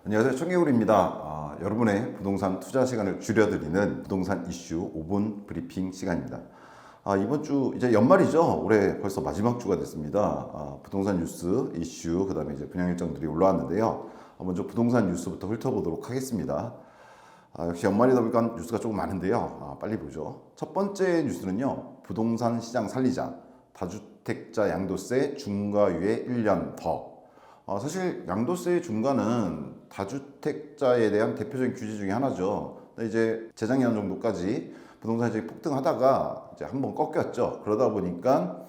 안녕하세요. 청개구리입니다. 여러분의 부동산 투자 시간을 줄여드리는 부동산 이슈 5분 브리핑 시간입니다. 이번 주 이제 연말이죠. 올해 벌써 마지막 주가 됐습니다. 부동산 뉴스 이슈 그다음에 이제 분양 일정들이 올라왔는데요. 먼저 부동산 뉴스부터 훑어보도록 하겠습니다. 역시 연말이다 보니까 뉴스가 조금 많은데요. 빨리 보죠. 첫 번째 뉴스는요. 부동산 시장 살리자. 다주택자 양도세 중과유예 1년 더. 사실 양도세의 중과는 다주택자에 대한 대표적인 규제 중에 하나죠. 근데 이제 재작년 정도까지 부동산 시장이 폭등하다가 이제 한번 꺾였죠. 그러다 보니까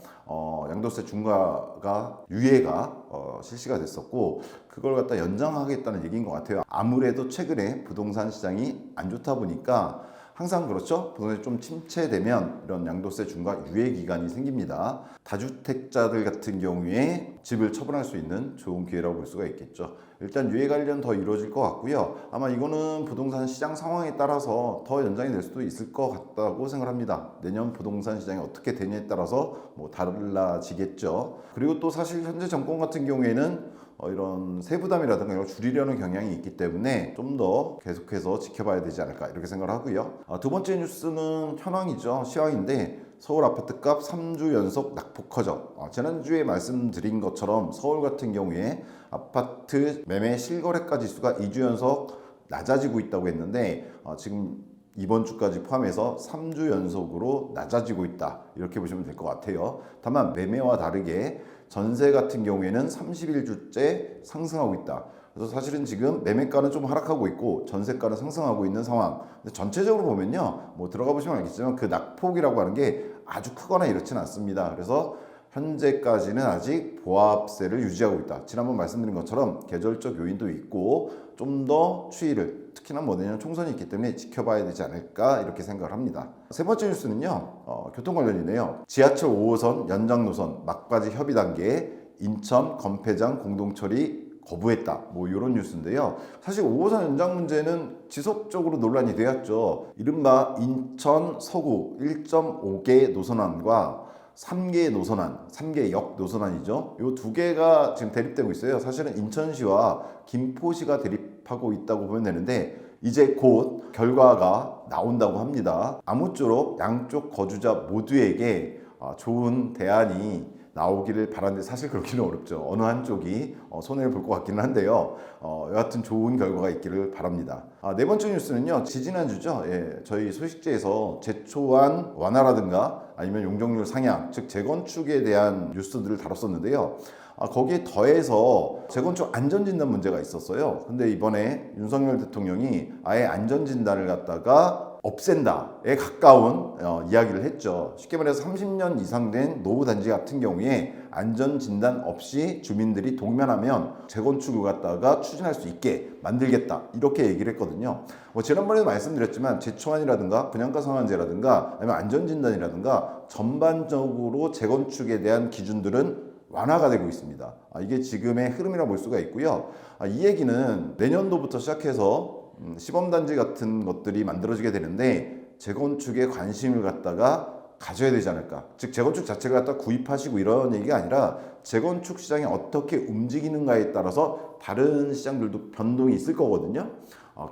양도세 중과가 유예가 실시가 됐었고 그걸 갖다 연장하겠다는 얘기인 것 같아요. 아무래도 최근에 부동산 시장이 안 좋다 보니까 항상 그렇죠. 부동산이 좀 침체되면 이런 양도세 중과 유예 기간이 생깁니다. 다주택자들 같은 경우에 집을 처분할 수 있는 좋은 기회라고 볼 수가 있겠죠. 일단 유예 관련 더 이루어질 것 같고요. 아마 이거는 부동산 시장 상황에 따라서 더 연장이 될 수도 있을 것 같다고 생각합니다. 내년 부동산 시장이 어떻게 되냐에 따라서 뭐 달라지겠죠. 그리고 또 사실 현재 정권 같은 경우에는 이런 세부담이라든가 이걸 줄이려는 경향이 있기 때문에 좀 더 계속해서 지켜봐야 되지 않을까 이렇게 생각을 하고요. 두 번째 뉴스는 현황이죠. 시황인데 서울 아파트값 3주 연속 낙폭 커져. 지난주에 말씀드린 것처럼 서울 같은 경우에 아파트 매매 실거래가 지수가 2주 연속 낮아지고 있다고 했는데 지금 이번 주까지 포함해서 3주 연속으로 낮아지고 있다 이렇게 보시면 될 것 같아요. 다만 매매와 다르게 전세 같은 경우에는 31주째 상승하고 있다. 그래서 사실은 지금 매매가는 좀 하락하고 있고 전세가는 상승하고 있는 상황. 근데 전체적으로 보면요, 뭐 들어가 보시면 알겠지만 그 낙폭이라고 하는 게 아주 크거나 이렇지는 않습니다. 그래서 현재까지는 아직 보합세를 유지하고 있다. 지난번 말씀드린 것처럼 계절적 요인도 있고 좀 더 추이를 특히나 뭐 내년 총선이 있기 때문에 지켜봐야 되지 않을까 이렇게 생각을 합니다. 세 번째 뉴스는요. 교통 관련이네요. 지하철 5호선 연장 노선 막바지 협의 단계 인천 건폐장 공동처리 거부했다. 뭐 이런 뉴스인데요. 사실 5호선 연장 문제는 지속적으로 논란이 되었죠. 이른바 인천 서구 1.5개 노선안과 3개 노선안, 3개 역 노선안이죠. 이 두 개가 지금 대립되고 있어요. 사실은 인천시와 김포시가 대립하고 있다고 보면 되는데 이제 곧 결과가 나온다고 합니다. 아무쪼록 양쪽 거주자 모두에게 좋은 대안이 나오기를 바라는데 사실 그렇기는 어렵죠. 어느 한쪽이 손해를 볼 것 같기는 한데요. 여하튼 좋은 결과가 있기를 바랍니다. 네 번째 뉴스는요. 지지난주죠. 저희 소식지에서 제초안 완화라든가 아니면 용적률 상향, 즉 재건축에 대한 뉴스들을 다뤘었는데요. 거기에 더해서 재건축 안전진단 문제가 있었어요. 근데 이번에 윤석열 대통령이 아예 안전진단을 갖다가 없앤다에 가까운 이야기를 했죠. 쉽게 말해서 30년 이상 된 노후단지 같은 경우에 안전진단 없이 주민들이 동면하면 재건축을 갖다가 추진할 수 있게 만들겠다 이렇게 얘기를 했거든요. 지난번에도 말씀드렸지만 제초안이라든가 분양가 상한제라든가 아니면 안전진단이라든가 전반적으로 재건축에 대한 기준들은 완화가 되고 있습니다. 이게 지금의 흐름이라고 볼 수가 있고요. 이 얘기는 내년도부터 시작해서 시범단지 같은 것들이 만들어지게 되는데 재건축에 관심을 갖다가 가져야 되지 않을까. 즉 재건축 자체를 갖다 구입하시고 이런 얘기가 아니라 재건축 시장이 어떻게 움직이는가에 따라서 다른 시장들도 변동이 있을 거거든요.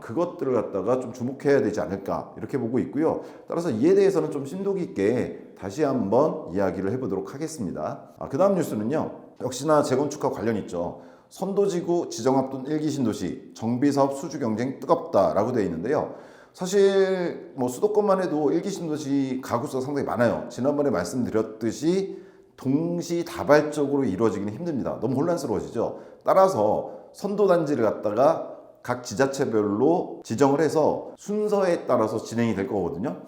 그것들을 갖다가 좀 주목해야 되지 않을까 이렇게 보고 있고요. 따라서 이에 대해서는 좀 심도 깊게 다시 한번 이야기를 해보도록 하겠습니다. 그 다음 뉴스는요. 역시나 재건축과 관련 있죠. 선도지구 지정 앞둔 1기 신도시 정비사업 수주 경쟁 뜨겁다라고 되어 있는데요. 사실 뭐 수도권만 해도 1기 신도시 가구수가 상당히 많아요. 지난번에 말씀드렸듯이 동시다발적으로 이루어지기는 힘듭니다. 너무 혼란스러워지죠. 따라서 선도단지를 갖다가 각 지자체별로 지정을 해서 순서에 따라서 진행이 될 거거든요.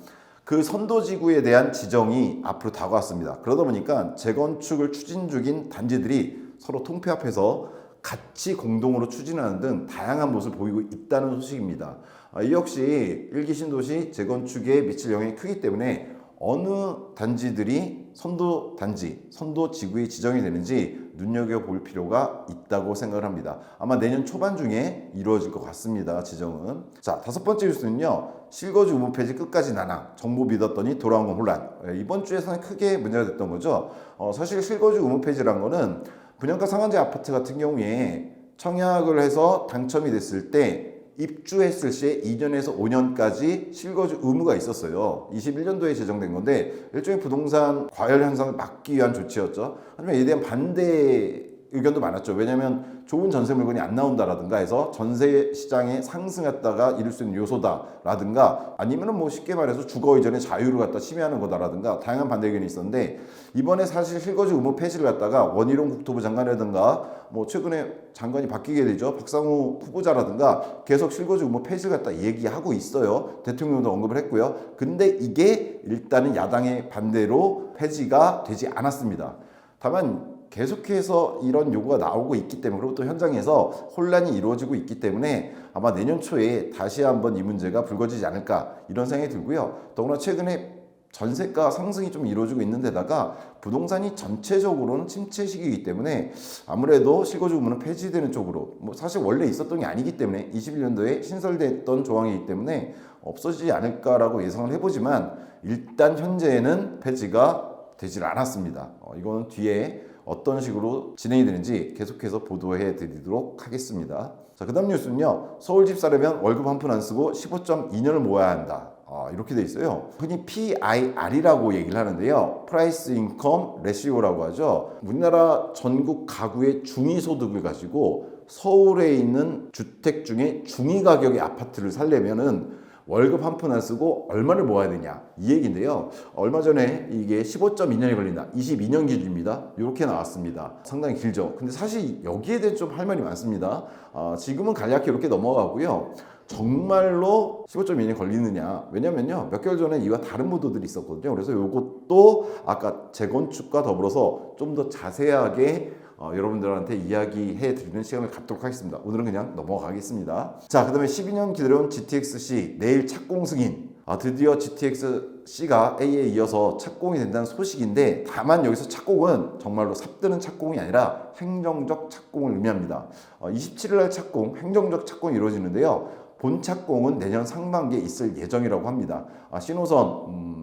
그 선도지구에 대한 지정이 앞으로 다가왔습니다. 그러다 보니까 재건축을 추진 중인 단지들이 서로 통폐합해서 같이 공동으로 추진하는 등 다양한 모습을 보이고 있다는 소식입니다. 이 역시 1기 신도시 재건축에 미칠 영향이 크기 때문에 어느 단지들이 선도 단지, 선도 지구에 지정이 되는지 눈여겨볼 필요가 있다고 생각을 합니다. 아마 내년 초반 중에 이루어질 것 같습니다. 지정은. 자, 다섯 번째 뉴스는요. 실거주 의무 폐지 끝까지 나나 정보 믿었더니 돌아온 건 혼란. 이번 주에 상당히 크게 문제가 됐던 거죠. 사실 실거주 의무 폐지란 거는 분양가 상한제 아파트 같은 경우에 청약을 해서 당첨이 됐을 때 입주했을 시에 2년에서 5년까지 실거주 의무가 있었어요. 21년도에 제정된 건데 일종의 부동산 과열 현상을 막기 위한 조치였죠. 하지만 이에 대한 반대 의견도 많았죠. 왜냐하면 좋은 전세 물건이 안 나온다라든가 해서 전세 시장에 상승했다가 이룰 수 있는 요소다라든가 아니면은 뭐 쉽게 말해서 주거 이전의 자유를 갖다 침해하는 거다라든가 다양한 반대 의견이 있었는데 이번에 사실 실거주 의무 폐지를 갖다가 원희룡 국토부 장관이라든가 뭐 최근에 장관이 바뀌게 되죠. 박상우 후보자라든가 계속 실거주 의무 폐지를 갖다 얘기하고 있어요. 대통령도 언급을 했고요. 근데 이게 일단은 야당의 반대로 폐지가 되지 않았습니다. 다만 계속해서 이런 요구가 나오고 있기 때문에 그리고 또 현장에서 혼란이 이루어지고 있기 때문에 아마 내년 초에 다시 한번 이 문제가 불거지지 않을까 이런 생각이 들고요. 더구나 최근에 전세가 상승이 좀 이루어지고 있는 데다가 부동산이 전체적으로는 침체 시기이기 때문에 아무래도 실거주 의무는 폐지되는 쪽으로 뭐 사실 원래 있었던 게 아니기 때문에 21년도에 신설됐던 조항이기 때문에 없어지지 않을까라고 예상을 해보지만 일단 현재는 폐지가 되질 않았습니다. 이거는 뒤에 어떤 식으로 진행이 되는지 계속해서 보도해 드리도록 하겠습니다. 자, 그 다음 뉴스는요. 서울 집 사려면 월급 한 푼 안 쓰고 15.2년을 모아야 한다. 이렇게 돼 있어요. 흔히 PIR이라고 얘기를 하는데요. 프라이스 인컴 레시오라고 하죠. 우리나라 전국 가구의 중위소득을 가지고 서울에 있는 주택 중에 중위 가격의 아파트를 살려면은 월급 한 푼 안 쓰고 얼마를 모아야 되냐 이 얘기인데요. 얼마 전에 이게 15.2년이 걸린다. 22년 기준입니다. 이렇게 나왔습니다. 상당히 길죠. 근데 사실 여기에 대해 좀 할 말이 많습니다. 지금은 간략히 이렇게 넘어가고요. 정말로 15.2년이 걸리느냐. 왜냐면요. 몇 개월 전에 이와 다른 보도들이 있었거든요. 그래서 이것도 아까 재건축과 더불어서 좀 더 자세하게 여러분들한테 이야기해 드리는 시간을 갖도록 하겠습니다. 오늘은 그냥 넘어가겠습니다. 자, 그 다음에 12년 기다려온 GTX-C 내일 착공 승인. 드디어 GTX-C가 A에 이어서 착공이 된다는 소식인데 다만 여기서 착공은 정말로 삽드는 착공이 아니라 행정적 착공을 의미합니다. 27일 날 착공, 행정적 착공이 이루어지는데요. 본 착공은 내년 상반기에 있을 예정이라고 합니다. 신호선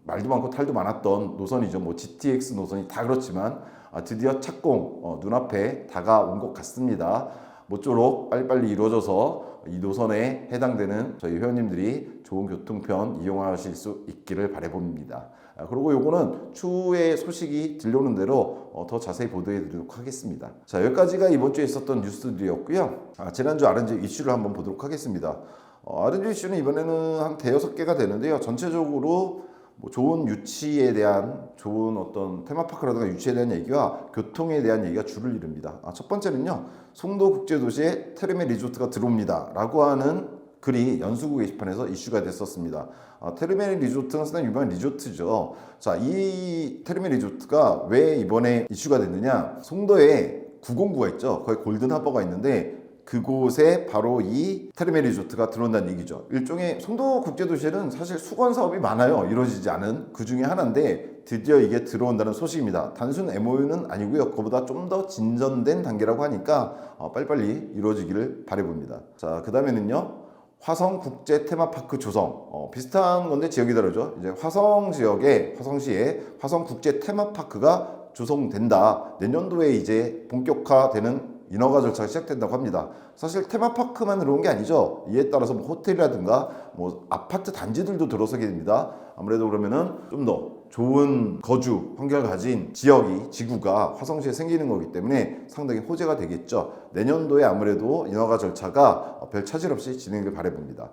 말도 많고 탈도 많았던 노선이죠. 뭐 GTX 노선이 다 그렇지만 드디어 착공 눈앞에 다가온 것 같습니다. 모쪼록 빨리빨리 이루어져서 이 노선에 해당되는 저희 회원님들이 좋은 교통편 이용하실 수 있기를 바라봅니다. 그리고 요거는 추후에 소식이 들려오는 대로 더 자세히 보도해 드리도록 하겠습니다. 자, 여기까지가 이번 주에 있었던 뉴스들이었고요. 지난주 R&G 이슈를 한번 보도록 하겠습니다. R&G 이슈는 이번에는 한 대여섯 개가 되는데요. 전체적으로 뭐 좋은 유치에 대한 좋은 어떤 테마파크라든가 유치에 대한 얘기와 교통에 대한 얘기가 주를 이룹니다. 첫 번째는요. 송도국제도시에 테르메 리조트가 들어옵니다 라고 하는 글이 연수구 게시판에서 이슈가 됐었습니다. 테르메 리조트는 상당히 유명한 리조트죠. 자, 이 테르메 리조트가 왜 이번에 이슈가 됐느냐. 송도에 909가 있죠. 거기 골든하버가 있는데 그곳에 바로 이 테르메 리조트가 들어온다는 얘기죠. 일종의 송도국제도시에는 사실 수건 사업이 많아요. 이루어지지 않은 그 중에 하나인데 드디어 이게 들어온다는 소식입니다. 단순 MOU는 아니고요. 그보다 좀 더 진전된 단계라고 하니까 빨리빨리 이루어지기를 바라봅니다. 자, 그 다음에는요. 화성국제 테마파크 조성. 비슷한 건데 지역이 다르죠. 이제 화성시에 화성국제 테마파크가 조성된다. 내년도에 이제 본격화되는 인허가 절차가 시작된다고 합니다. 사실 테마파크만 들어온 게 아니죠. 이에 따라서 뭐 호텔이라든가 뭐 아파트 단지들도 들어서게 됩니다. 아무래도 그러면은 좀 더 좋은 거주 환경을 가진 지구가 화성시에 생기는 거기 때문에 상당히 호재가 되겠죠. 내년도에 아무래도 인허가 절차가 별 차질 없이 진행을 바라봅니다.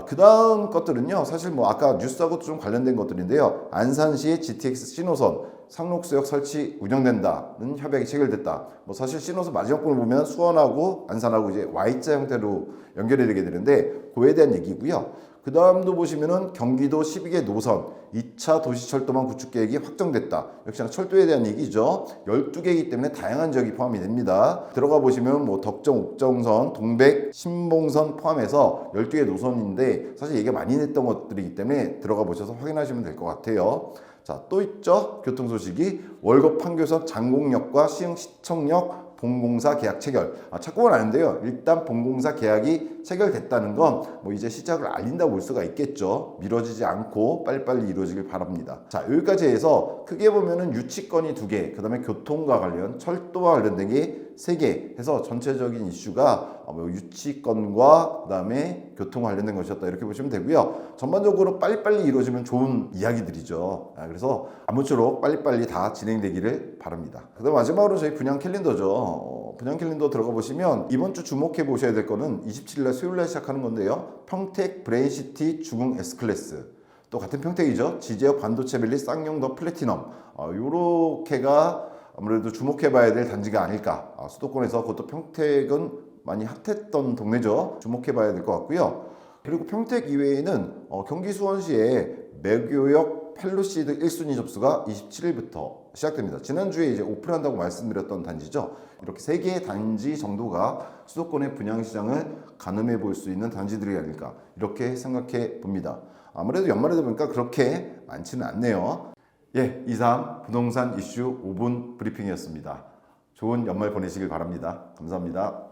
그 다음 것들은요. 사실 뭐 아까 뉴스하고도 좀 관련된 것들인데요. 안산시의 GTX 신호선 상록수역 설치 운영된다는 협약이 체결됐다. 뭐 사실 신호선 마지막 부분을 보면 수원하고 안산하고 이제 Y자 형태로 연결이 되게 되는데 그에 대한 얘기고요. 그 다음도 보시면은 경기도 12개 노선 2차 도시철도망 구축 계획이 확정됐다. 역시나 철도에 대한 얘기죠. 12개이기 때문에 다양한 지역이 포함이 됩니다. 들어가 보시면 뭐 덕정, 옥정선, 동백, 신봉선 포함해서 12개 노선인데 사실 얘기가 많이 됐던 것들이기 때문에 들어가 보셔서 확인하시면 될 것 같아요. 자, 또 있죠. 교통 소식이 월곡 판교선 장곡역과 시흥 시청역 본공사 계약 체결. 착공은 아닌데요. 일단 본공사 계약이 체결됐다는 건 뭐 이제 시작을 알린다고 볼 수가 있겠죠. 미뤄지지 않고 빨리빨리 이루어지길 바랍니다. 자, 여기까지 해서 크게 보면은 유치건이 2개, 그 다음에 교통과 관련, 철도와 관련된 게 3개 해서 전체적인 이슈가 뭐 유치건과 그 다음에 교통 관련된 것이었다 이렇게 보시면 되고요. 전반적으로 빨리빨리 이루어지면 좋은 이야기들이죠. 그래서 아무쪼록 빨리빨리 다 진행되기를 바랍니다. 그 다음 마지막으로 저희 분양 캘린더죠. 분양 캘린더 들어가 보시면 이번 주 주목해 보셔야 될 거는 27일날 수요일날 시작하는 건데요. 평택 브레인시티 주궁 S클래스, 또 같은 평택이죠. 지제역 반도체 밸리 쌍용더 플래티넘, 요렇게가 아무래도 주목해 봐야 될 단지가 아닐까. 수도권에서 그것도 평택은 많이 핫했던 동네죠. 주목해 봐야 될 것 같고요. 그리고 평택 이외에는 경기 수원시에 매교역 펠로시드 1순위 접수가 27일부터 시작됩니다. 지난주에 이제 오픈한다고 말씀드렸던 단지죠. 이렇게 3개의 단지 정도가 수도권의 분양시장을 가늠해 볼 수 있는 단지들이 아닐까 이렇게 생각해 봅니다. 아무래도 연말이다 보니까 그렇게 많지는 않네요. 예, 이상 부동산 이슈 5분 브리핑이었습니다. 좋은 연말 보내시길 바랍니다. 감사합니다.